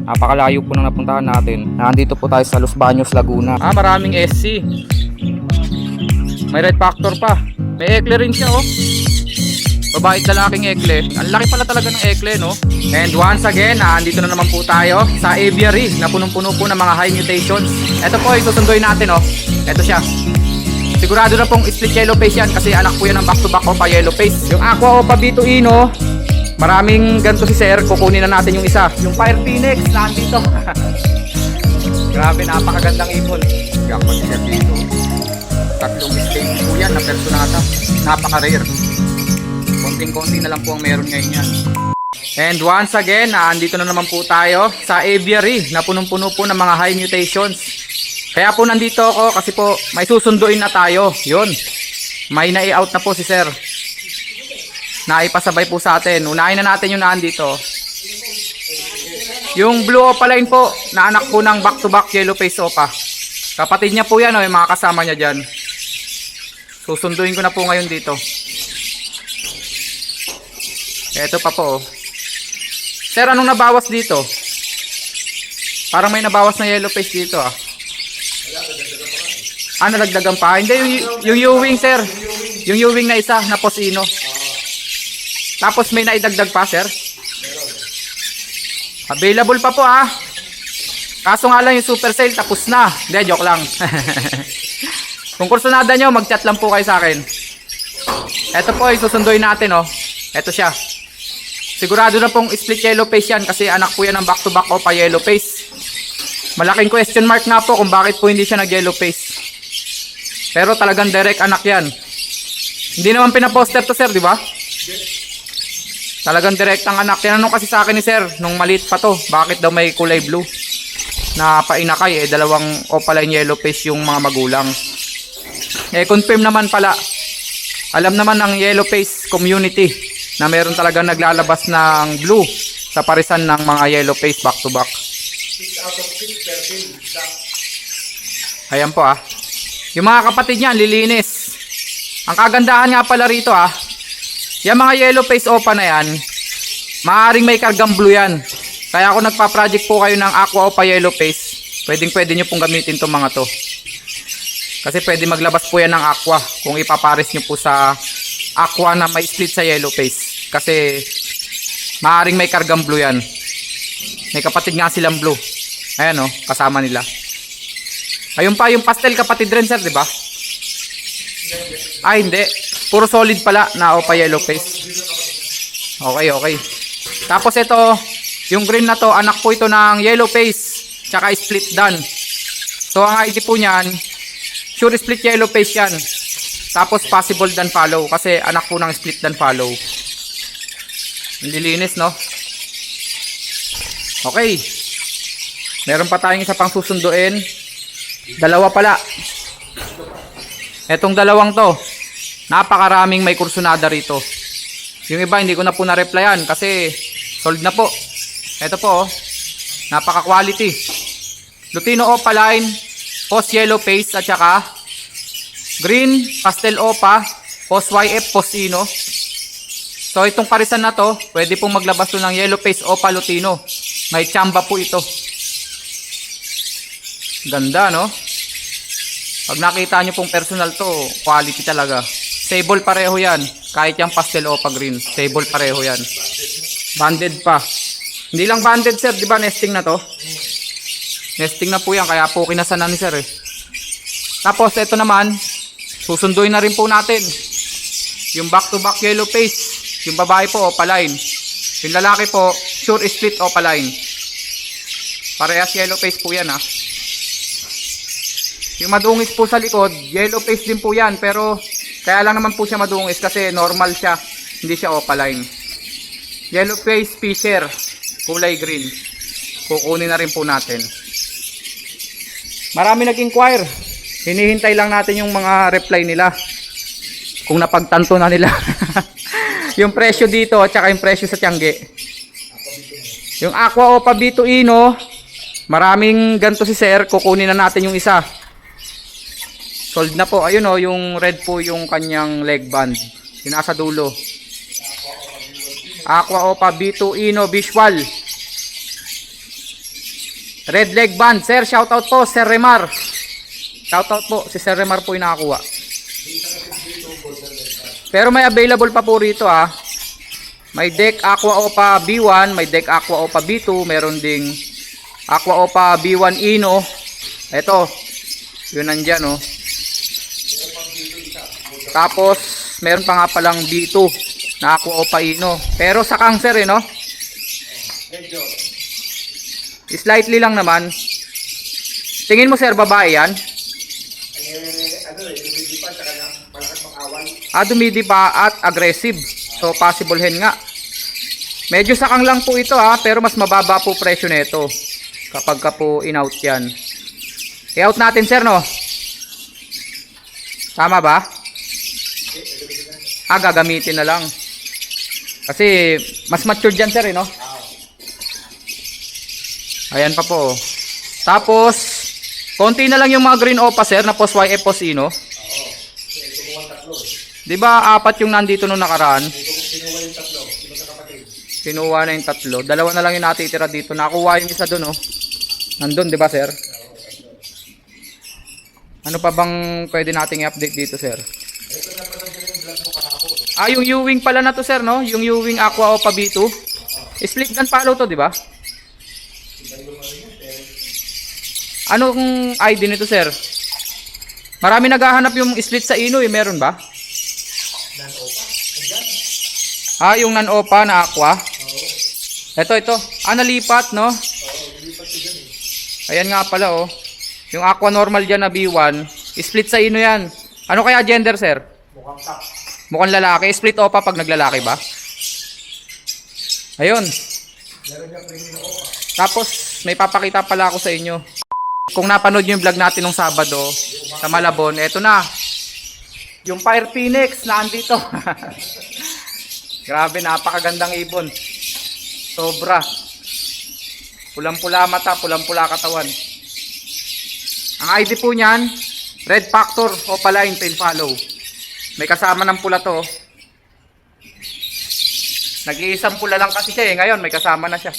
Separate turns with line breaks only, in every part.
Napakalayo po nang napuntahan natin. Nandito po tayo sa Los Baños, Laguna. Maraming SC. May red factor pa. May ekle rin siya, oh. Babae at lalaking ekle. Ang laki pala talaga ng ekle, no? And once again, andito na naman po tayo sa aviary na punong-puno po ng mga high mutations. Ito po, isusunduin natin, oh. Ito siya. Sigurado na pong split yellow face yan kasi anak po yan ng back-to-back Opa yellow face. Yung Aqua Opa B2 Ino, maraming ganito si Sir. Kukunin na natin yung isa. Yung Fire Phoenix, nandito. Grabe, napakagandang ipon. Jackpot si Sir dito. Tatlong stage po yan na personata. Napaka-rare. Konting-konti na lang po ang meron ngayon yan. And once again, andito na naman po tayo sa aviary na punong-puno po ng mga high mutations. Kaya po nandito ako kasi po may susunduin na tayo. Yun. May nai-out na po si Sir. Naipasabay po sa atin. Unahin na natin yung nandito. Yung Blue Opaline po na anak po ng back-to-back yellow face Opa. Kapatid niya po yan, oh, yung mga kasama niya dyan. Susunduin ko na po ngayon dito. Eto pa po, oh. Sir, anong nabawas dito? Parang may nabawas na yellow face dito, ah. Nalagdagan pa. Hindi, yung U-wing, Sir. Yung U-wing na isa, na Posino. Tapos may naidagdag pa, Sir. Available pa po, ah. Kaso nga lang yung super sale, tapos na. Hindi, joke lang. Kung kursunada nyo, mag-chat lang po kayo sa akin. Ito po, isusunduin natin, oh. Ito siya. Sigurado na pong split yellow face yan kasi anak po yan ng back-to-back Opa yellow face. Malaking question mark nga po kung bakit po hindi siya nag-yellow face. Pero talagang direct anak yan. Hindi naman pinaposter to, Sir, di ba? Talagang direct ang anak. Tinanong kasi sa akin ni Sir nung maliit pa to, bakit daw may kulay blue na painakay, dalawang opaline yellow face yung mga magulang. Confirm naman pala. Alam naman ng yellow face community na meron talagang naglalabas ng blue sa parisan ng mga yellow face back to back.
6 out of 6 per film.
Ayan po, ah. Yung mga kapatid niyan, lilinis. Ang kagandahan nga pala rito, ah. Yung mga yellow face Opa na yan, maaaring may kargang blue yan. Kaya kung nagpa-project po kayo ng Aqua Opa yellow face, pwede nyo pong gamitin itong mga to. Kasi pwede maglabas po yan ng aqua kung ipapares nyo po sa aqua na may split sa yellow face. Kasi maaaring may kargang blue yan. May kapatid nga silang blue. Ayan, oh, kasama nila. Ayun pa, yung pastel kapatid rin, Sir, di ba? Ay, hindi. Puro solid pala na Opa yellow face. Okay, okay. Tapos ito, yung green na to, anak po ito ng yellow face. Tsaka split dan. So, ang ID po niyan, sure split yellow face yan. Tapos possible dan follow. Kasi anak po ng split dan follow. Nililinis, no? Okay. Meron pa tayong isa pang susunduin. Dalawa pala. Etong dalawang to, napakaraming may kursunada rito. Yung iba hindi ko na po na-replyan kasi sold na po. Ito po, oh. Napaka quality. Lutino Opaline, Post yellow face at saka green pastel Opa, Post YF Posino. So itong parisan na to, pwede pong maglabas to ng yellow face Opa Lutino. May tsamba po ito. Ganda, no? Pag nakita nyo pong personal to, quality talaga. Stable pareho yan. Kahit yung pastel Opa green, stable pareho yan. Banded pa. Hindi lang banded, Sir, di ba nesting na to? Nesting na po yan, kaya po kinasana ni Sir, eh. Tapos ito naman, susunduin na rin po natin yung back to back yellow face. Yung babae po Opaline, yung lalaki po sure split Opaline. Parehas yellow face po yan, ha. Yung madungis po sa likod, yellow face din po yan, pero kaya lang naman po siya madungis kasi normal siya, hindi siya Opaline. Yellow face Fisher, kulay green. Kukunin na rin po natin. Marami nag-inquire. Hinihintay lang natin yung mga reply nila. Kung napagtanto na nila. Yung presyo dito at saka yung presyo sa Tiangge. Yung Aqua Opa B2 Ino, maraming ganito si Sir. Kukunin na natin yung isa. Sold na po. Ayun, oh, yung red po yung kanyang leg band. Yung nasa dulo. Aqua Opa B2 Ino Visual. Red leg band. Sir, shoutout po, Sir Remar. Shoutout po, si Sir Remar po yung nakakuha. Pero may available pa po rito May deck Aqua Opa B1, may deck Aqua Opa B2, meron ding Aqua Opa B1 Ino. Ito, yun nandyan Tapos, meron pa nga palang B2 na Aqua Opa Ino. Pero sa cancer no?
Medyo.
Slightly lang naman. Tingin mo sir, babae yan?
Dumidi pa, saka na malakas mag-away.
Dumidi pa at aggressive. So, possible hen nga. Medyo sakang lang po ito pero mas mababa po presyo nito kapag ka po in-out yan. I-out natin sir, no? Tama ba? Gagamitin na lang. Kasi, mas mature dyan sir, no? Ayan pa po. Tapos, konti na lang yung mga green opa sir na post YF post Ino. Diba 4 yung nandito nung nakaraan?
Kinuha yung tatlo, magkakapatid.
Kinuha na yung 3. Dalawa na lang yung natitira dito. Nakuha yung isa dun Nandun, diba sir? Ano pa bang pwede nating i-update dito sir? Yung U-Wing pala na to sir, no? Yung U-Wing Aqua Opa B2. Split gun follow to, diba? Anong ID nito sir? Marami naghahanap yung split sa Ino meron ba? Yung non-opa na aqua. Ito. Nalipat, no? Ayan nga pala, Yung aqua normal dyan na B1, split sa Ino yan. Ano kaya gender, sir?
Mukhang top.
Mukhang lalaki. Split opa pag naglalaki ba? Ayun.
Meron niya premium na opa.
Tapos, may papakita pala ako sa inyo. Kung napanood nyo yung vlog natin nung Sabado sa Malabon, eto na. Yung Fire Phoenix na andito. Grabe, napakagandang ibon. Sobra. Pulang-pula mata, pulang-pula katawan. Ang ID po niyan, Red Factor Opaline Tail Follow. May kasama ng pula to. Nag-iisang pula lang kasi siya ngayon may kasama na siya.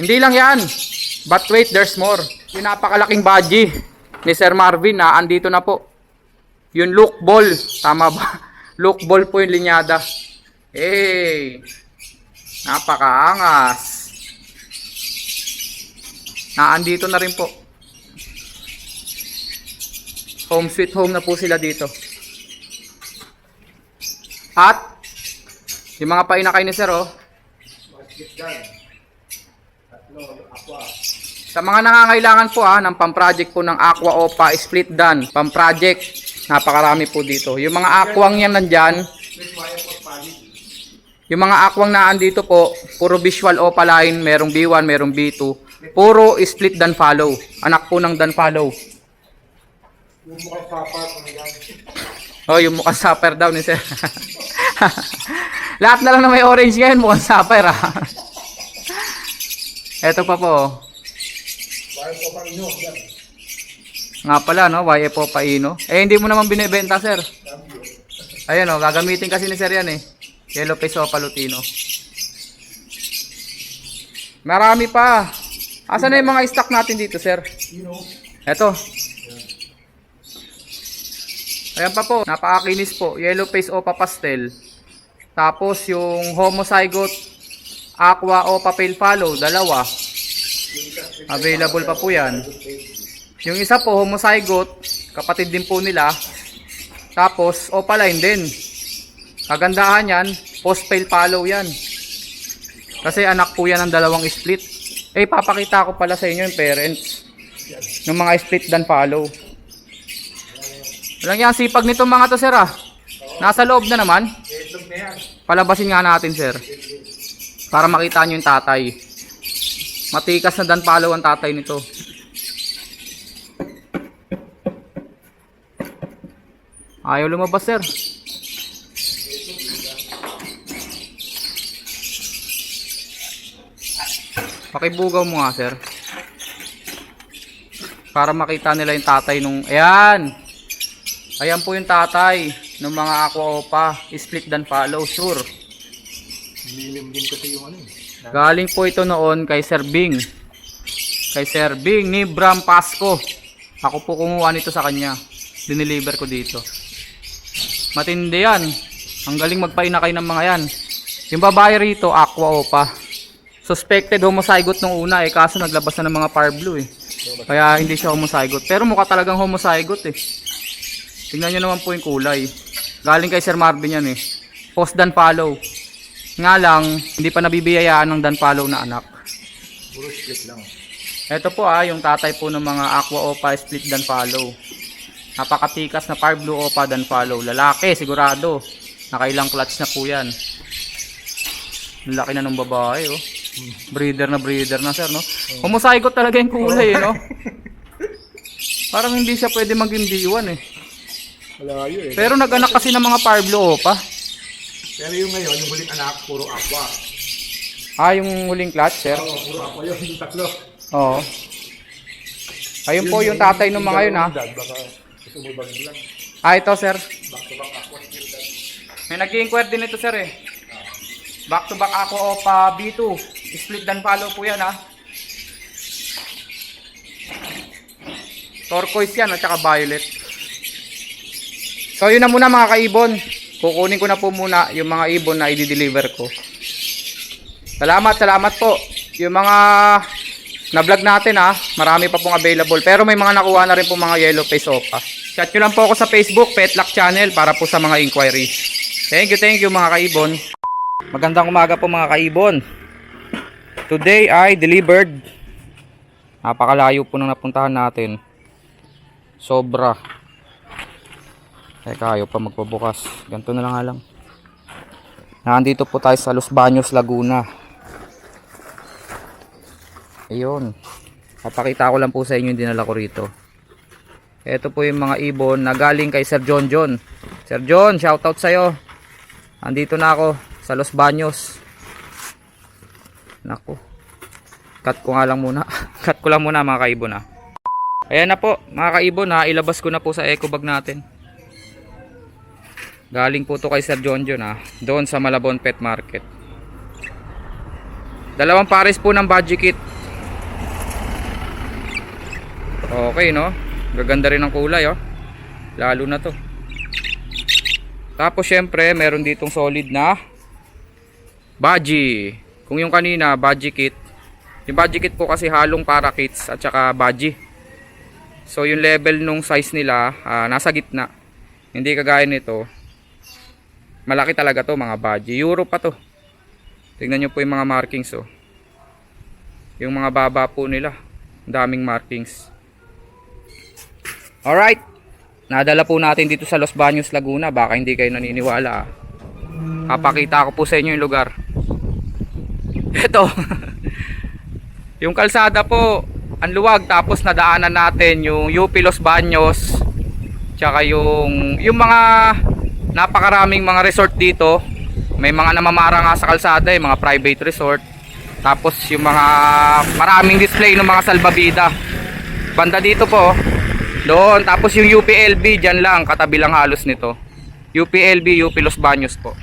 Hindi lang yan. But wait, there's more. Yung napakalaking badgie ni Sir Marvin na andito na po. Yung look ball. Tama ba? Look ball po yung linyada. Hey! Napakaangas. Naandito na rin po. Home sweet home na po sila dito. At yung mga painakay ni Sir
Split gun. Tatlo, aqua.
Sa mga nangangailangan po ng pamproject po ng Aqua Opa Split Dan, pamproject, napakarami po dito. Yung mga aquang yan nandyan, yung mga aquang naan dito po, puro visual Opa line, merong B1, merong B2, puro split Dan follow. Anak po ng Dan follow.
Yung mukhang papa,
Yung mukhang sapper daw ni Sir. Lahat na lang na may orange ngayon, mukhang sapper Eto pa po.
YF Opa Ino, yan.
Nga pala, no? YF Opa Ino. Hindi mo naman binibenta, sir. Ayan, gagamitin kasi ni Sir yan Yellow Face Opa Lutino. Marami pa. Asan na yung mga stock natin dito, sir? Eto. Ayan pa po. Napakakinis po. Yellow Face Opa Pastel. Tapos yung Homozygote Aqua Opa Pale Follow. Dalawa. Available pa po yan. Yung isa po, Homozygote, kapatid din po nila. Tapos, Opaline din. Kagandahan yan, post-pale follow yan. Kasi anak po yan ng dalawang split. Papakita ko pala sa inyo yung parents. Yung mga split dan follow. Walang yan, sipag nito mga to sir Nasa loob na naman. Palabasin nga natin sir. Para makita nyo yung tatay. Matikas na dan follow ang tatay nito. Ayaw lumabas sir. Pakibugaw mo nga sir. Para makita nila yung tatay nung... Ayan. Ayan po yung tatay ng mga Aqua Opa. Split dan follow. Sure.
Lilim din kasi yung
Galing po ito noon kay Sir Bing. Kay Sir Bing ni Bram Pasco. Ako po kumuha nito sa kanya. Dineliver ko dito. Matindi yan. Ang galing magpainakay ng mga yan. Yung babae rito, Aqua Opa. Suspected homozygote nung una eh. Kaso naglabas na ng mga par blue eh. Kaya hindi siya homozygote. Pero mukha talagang homozygote eh. Tingnan nyo naman po yung kulay. Galing kay Sir Marvin yan eh. Post dan follow. Nga lang, hindi pa nabibiyayaan ng dan follow na anak.
Puro split lang.
Ito po yung tatay po ng mga Aqua Opa split dan follow. Napakatikas na par blue Opa dan follow. Lalaki, sigurado. Nakailang clutch na po yan. Laki na ng babae oh. Breeder na sir no. Homozygote talaga yung kulay no. Parang hindi siya pwede maging D1 eh.
Malayo eh.
Pero nag-anak kasi ng mga par blue Opa.
Pero yung ngayon, yung huling anak, puro aqua.
Yung huling clutch sir.
Oo, puro aqua yun, yung tatlo.
Oo. Ayun po yung tatay ng mga yun ha.
Baka gusto mo bang lang.
Ito sir.
Back to back aqua.
May nag-i-inquire din ito sir eh. Back to back Aqua Opa B2. Split dan follow po yan ha. Turquoise yan at saka violet. So yun na muna mga kaibon. Kukunin ko na po muna yung mga ibon na i-deliver ko. Salamat po. Yung mga na-vlog natin ha, marami pa pong available. Pero may mga nakuha na rin po mga yellow face Opa. Chat nyo lang po ako sa Facebook, Petlock Channel para po sa mga inquiries. Thank you mga kaibon. Magandang umaga po mga kaibon. Today ay delivered. Napakalayo po nang napuntahan natin. Sobra. Teka, ayaw pa magpabukas. Ganito na lang. Nandito po tayo sa Los Baños, Laguna. Ayun. Papakita ko lang po sa inyo yung dinala ko rito. Ito po yung mga ibon na galing kay Sir John. Sir John, shoutout sa'yo. Andito na ako sa Los Baños. Naku. Cut ko lang muna mga kaibon ha. Ayan na po mga kaibon ha. Ilabas ko na po sa eco bag natin. Galing po to kay Sir John ha. Doon sa Malabon Pet Market. Dalawang pares po ng budgie kit. Okay no. Gaganda rin ang kulay oh. Lalo na to. Tapos syempre meron ditong solid na budgie. Kung yung kanina budgie kit, yung budgie kit po kasi halong para kits at saka budgie. So yung level nung size nila nasa gitna. Hindi kagaya nito. Malaki talaga to mga budgie. Euro pa to. Tingnan nyo po yung mga markings oh. Yung mga baba po nila. Daming markings. Alright. Nadala po natin dito sa Los Baños, Laguna. Baka hindi kayo naniniwala. Papakita ko po sa inyo yung lugar. Ito. Yung kalsada po, ang luwag. Tapos nadaanan natin yung UP Los Baños. Tsaka yung mga napakaraming mga resort dito. May mga namamara nga sa kalsada, mga private resort. Tapos yung mga maraming display ng mga salbabida. Banda dito po. Doon, tapos yung UPLB dyan lang, katabi lang halos nito. UPLB, UP Los Baños po.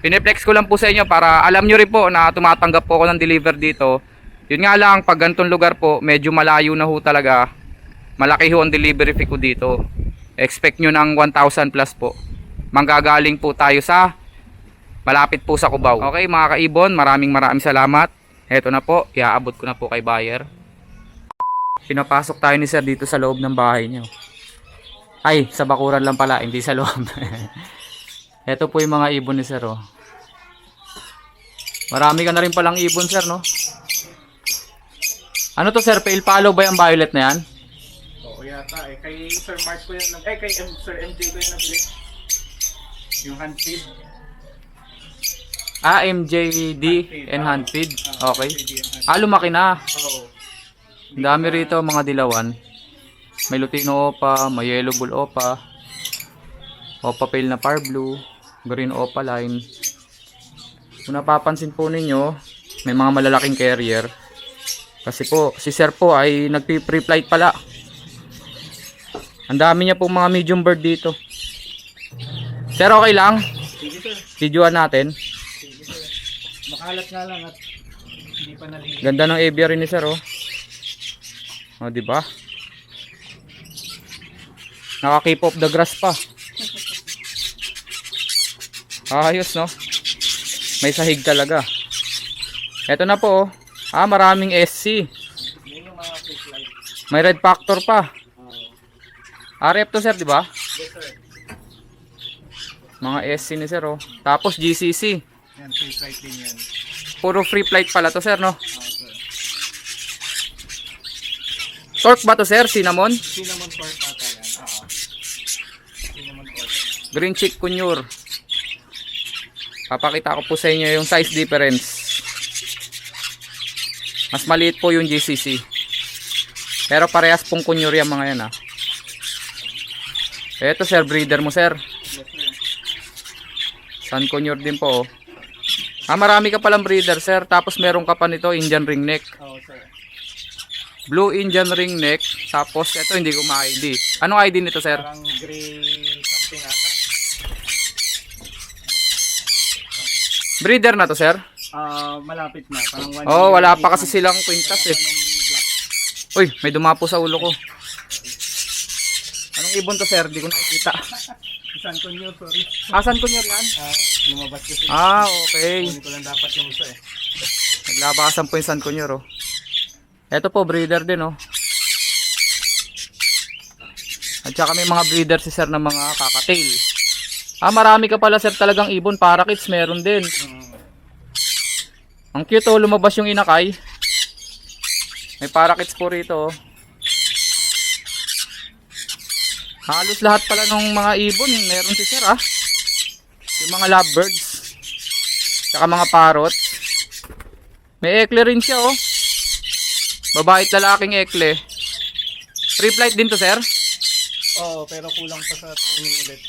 Pineflex ko lang po sa inyo para alam nyo rin po na tumatanggap po ako ng deliver dito. Yun nga lang, pag ganitong lugar po, medyo malayo na ho talaga. Malaki ho ang delivery fee ko dito. Expect nyo ng 1,000 plus po. Manggagaling po tayo sa malapit po sa Cubao. Okay mga kaibon, maraming salamat. Eto na po, iaabot ko na po kay buyer. Pinapasok tayo ni sir dito sa loob ng bahay niyo. Ay, sa bakuran lang pala, hindi sa loob. Ito po yung mga ibon ni sir oh. Marami ka na rin palang ibon sir no. Ano to sir, pale follow ba yung violet na yan?
Oo yata eh. Kay Sir Mark ko yan. Kay Sir MJ ko yan nabili. Yung handfeed.
MJD and handfeed. Okay. Lumaki na.
Oo.
Ang dami rito mga dilawan. May Lutino Opa, may Yellow Bull Opa, Opa Pale na Par Blue, Green Opa Line. Kung napapansin po ninyo, may mga malalaking carrier. Kasi po, si sir po ay nagpi-pre-flight pala. Ang dami niya po mga medium bird dito. Sir, okay lang?
Sige sir.
Videoan natin.
Sige sir. Alat nga lang at hindi pa nalilinis.
Ganda ng aviary ni sir, oh. O, diba? Naka-keep off the grass pa. Ayos, no? May sahig talaga. Eto na po, oh. Maraming SC.
Yan yung mga quick light.
May red factor pa. RF to, sir, diba?
Yes sir.
Mga SC ni sir, oh. Tapos GCC.
Yan, quick light din yan.
Puro free flight pala to, sir, no?
Sir.
Torque ba to, sir? Cinnamon?
Cinnamon torque ata yan. Cinnamon torque.
Green chick kunyur. Papakita ko po sa inyo yung size difference. Mas maliit po yung GCC. Pero parehas pong kunyur yung mga yan, ha. Eto, sir, breeder mo, sir.
Yes sir.
Sun kunyur din po, oh. Marami ka palang breeder, sir. Tapos meron ka pa nito, Indian ringneck.
Oo sir.
Blue Indian ringneck. Tapos ito hindi ko ma-ID. Anong ID nito, sir?
Parang gray something ata.
Breeder na to, sir?
Malapit na. Parang 1
Oh,
year,
wala
8
pa kasi
months.
silang kwintas, eh.
Anong black?
Uy, may dumapo sa ulo ko. Anong ibon to, sir? Di ko nakikita.
Isang kunyo, sorry.
Asan kunyur yan?
Lumabas kasi.
Okay.
Kunin ko lang dapat yung isa eh.
Naglabasan po yung sun kunyur, oh. Ito po, breeder din, oh. At saka may mga breeder si sir ng mga kakatail. Marami ka pala, sir, talagang ibon. Parakeets, meron din. Ang cute, oh. Lumabas yung inakay. May parakeets po rito, oh. Halos lahat pala ng mga ibon meron si sir, ah. Yung mga lovebirds. Saka mga parrot. May ekle rin siya, oh. Babae at lalaking ekle. Free flight din to, sir?
Oo, pero kulang pa sa training ulit.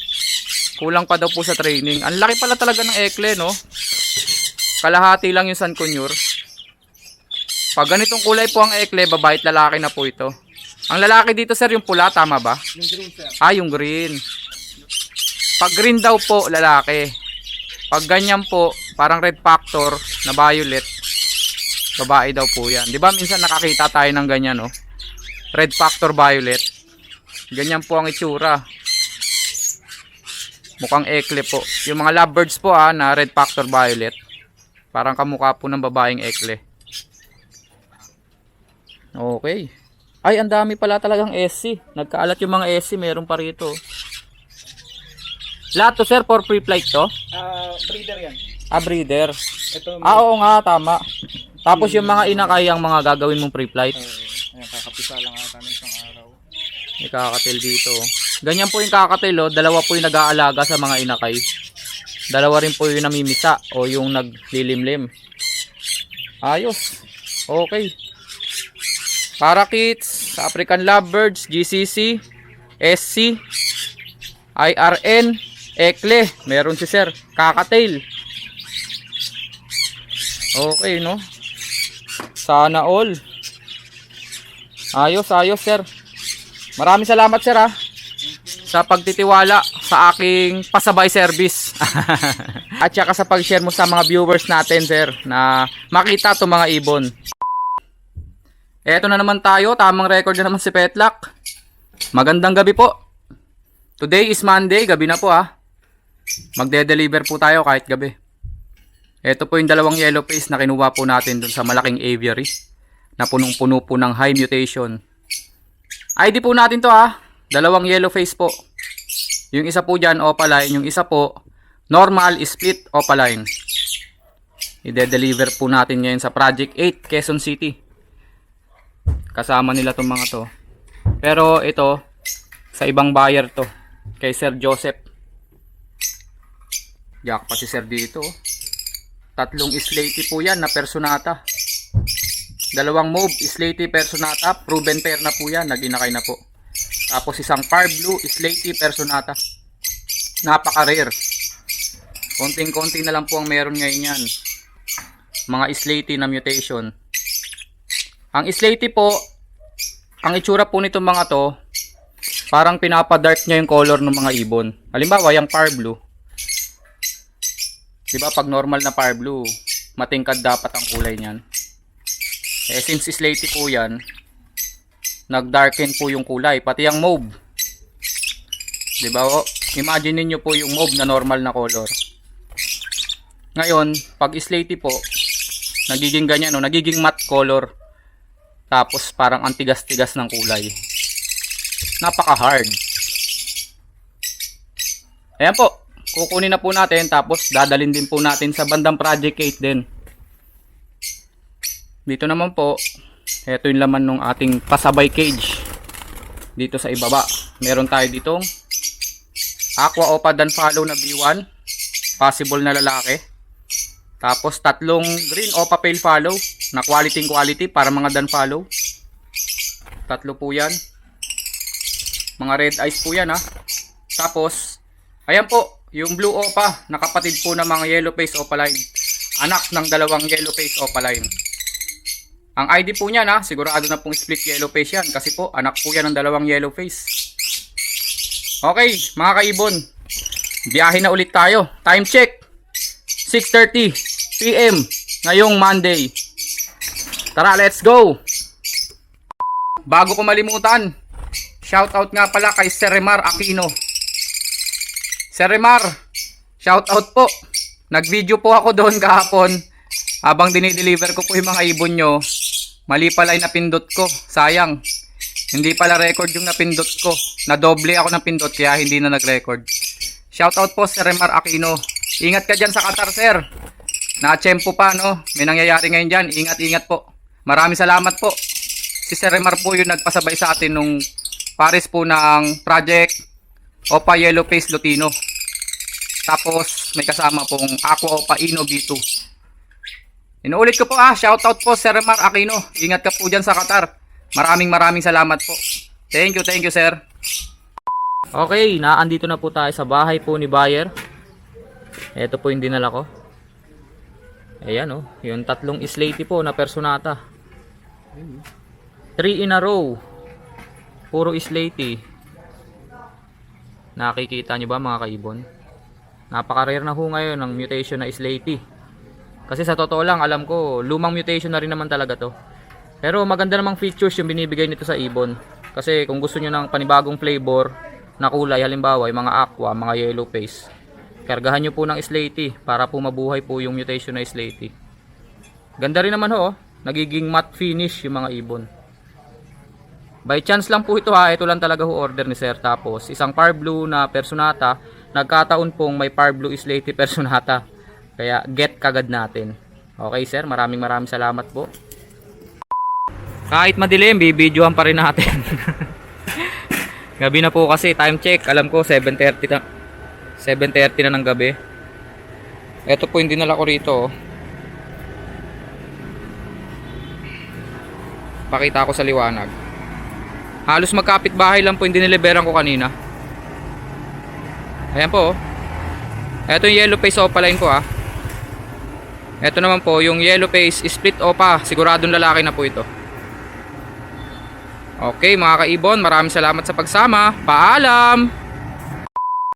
Kulang pa daw po sa training. Ang laki pala talaga ng ekle, no? Kalahati lang yung sun kunyur. Pag ganitong kulay po ang ekle, babae at lalaki na po ito. Ang lalaki dito, sir, yung pula, tama ba?
Yung green sir.
Yung green. Pag green daw po, lalaki. Pag ganyan po, parang red factor na violet, babae daw po yan. Di ba minsan nakakita tayo ng ganyan, oh? Red factor violet. Ganyan po ang itsura. Mukhang ekle po. Yung mga lovebirds po, na red factor violet. Parang kamukha po ng babaeng ekle. Okay. Ay, ang dami pala talagang SC. Nagkaalat yung mga SC, meron pa rito. Lahat to, sir, for free flight to?
Breeder yan.
Breeder.
Ito,
Oo nga, tama. Tapos yung mga inakay ang mga gagawin mong free flight.
ayan, kakapisa lang ata ng isang araw.
May kakatil dito. Ganyan po yung kakatil, oh. Dalawa po yung nag-aalaga sa mga inakay. Dalawa rin po yung namimisa o yung naglilimlim. Ayos. Okay. Parakeets, African lovebirds, GCC, SC, IRN, ekle. Meron si sir. Kakatail. Okay, no? Sana all. Ayos, ayos, sir. Maraming salamat, sir, sa pagtitiwala sa aking pasabay service. At saka sa pag-share mo sa mga viewers natin, sir, na makita itong mga ibon. Eto na naman tayo. Tamang record na naman si Petlock. Magandang gabi po. Today is Monday. Gabi na po, magde-deliver po tayo kahit gabi. Ito po yung dalawang yellow face na kinuha po natin dun sa malaking aviary na punong-puno po ng high mutation. ID po natin to, dalawang yellow face po. Yung isa po dyan opaline, yung isa po normal split opaline. I-deliver po natin ngayon sa Project 8 Quezon City. Kasama nila tong mga to. Pero ito sa ibang buyer to, kay Sir Joseph. Yak pa si Sir dito. Tatlong slaty po yan na personata. Dalawang mauve slaty personata, proven pair na po yan, naginakay na po. Tapos isang far blue slaty personata. Napaka-rare. Konting-konti na lang po ang meron ngayon yan. Mga slaty na mutation. Ang slaty po, ang itsura po nitong mga to, parang pinapadark niya yung color ng mga ibon. Halimbawa, yung far blue. Diba pag normal na far blue, matingkad dapat ang kulay niyan. Eh since slaty po yan, nag-darken po yung kulay, pati ang mauve. Diba o? Imagine niyo po yung mauve na normal na color. Ngayon, pag slaty po, nagiging ganyan o, nagiging matte color. Tapos parang antigas-tigas ng kulay. Napaka-hard. Ayan po, kukunin na po natin tapos dadalhin din po natin sa bandang Project 8 din. Dito naman po, ito yung laman ng ating pasabay cage. Dito sa ibaba, meron tayo ditong Aqua Opa Dan Follow na B1, possible na lalaki. Tapos tatlong Green Opa Pale Follow na quality para mga Dan Follow. Tatlo po yan. Mga red eyes po yan ha. Tapos, ayan po, yung Blue Opa na kapatid po ng mga Yellow Face Opaline. Anak ng dalawang Yellow Face Opaline. Ang ID po niyan ha, sigurado na pong split yellow face yan kasi po anak po yan ng dalawang yellow face. Okay, mga kaibon, biyahe na ulit tayo. Time check, 6:30 PM ngayong Monday. Tara, let's go! Bago ko malimutan, shoutout nga pala kay Sir Remar Aquino. Sir Remar, shoutout po. Nag-video po ako doon kahapon. Habang dinideliver ko po yung mga ibon nyo, mali pala yung napindot ko. Sayang. Hindi pala record yung napindot ko. Nadoble ako ng pindot kaya hindi na nag-record. Shoutout po Sir Remar Aquino. Ingat ka dyan sa Qatar, sir. Na-tsempo pa, no? May nangyayari ngayon dyan. Ingat-ingat po. Maraming salamat po. Si Sir Remar po yung nagpasabay sa atin nung pares po ng Project Opa Yellow Face Lutino. Tapos may kasama pong Aqua Opa Ino B2. Inuulit ko po shoutout po Sir Remar Aquino. Ingat ka po dyan sa Qatar. Maraming salamat po. Thank you sir. Okay, naandito na po tayo sa bahay po ni buyer. Ito po yung dinala ko. Ayan o, yung tatlong slaty po na personata. 3 in a row. Puro slaty. Nakikita nyo ba mga kaibon? Napaka-rare na ho ngayon ng mutation na slaty. Kasi sa totoo lang, alam ko, lumang mutation na rin naman talaga to. Pero maganda namang features yung binibigay nito sa ibon. Kasi kung gusto nyo ng panibagong flavor na kulay, halimbawa yung mga aqua, mga yellow face, kargahan nyo po ng slaty para po mabuhay po yung mutation na slaty. Ganda rin naman ho, nagiging matte finish yung mga ibon. By chance lang po ito ito lang talaga ho order ni sir. Tapos isang par blue na personata, nagkataon pong may par blue slaty personata. Kaya get kagad natin. Okay sir, maraming salamat po. Kahit madilim, bibidyohan pa rin natin. Gabi na po kasi, time check. Alam ko 7:30 na. 7:30 na ng gabi. Ito po yung dinala ko rito. Pakita ko sa liwanag. Halos magkapit bahay lang po yung diniliberan ko kanina. Ayan po. Ito yung yellow face opaline ko Ito naman po yung yellow face split opa. Siguradong lalaki na po ito. Okay mga kaibon, maraming salamat sa pagsama. Paalam!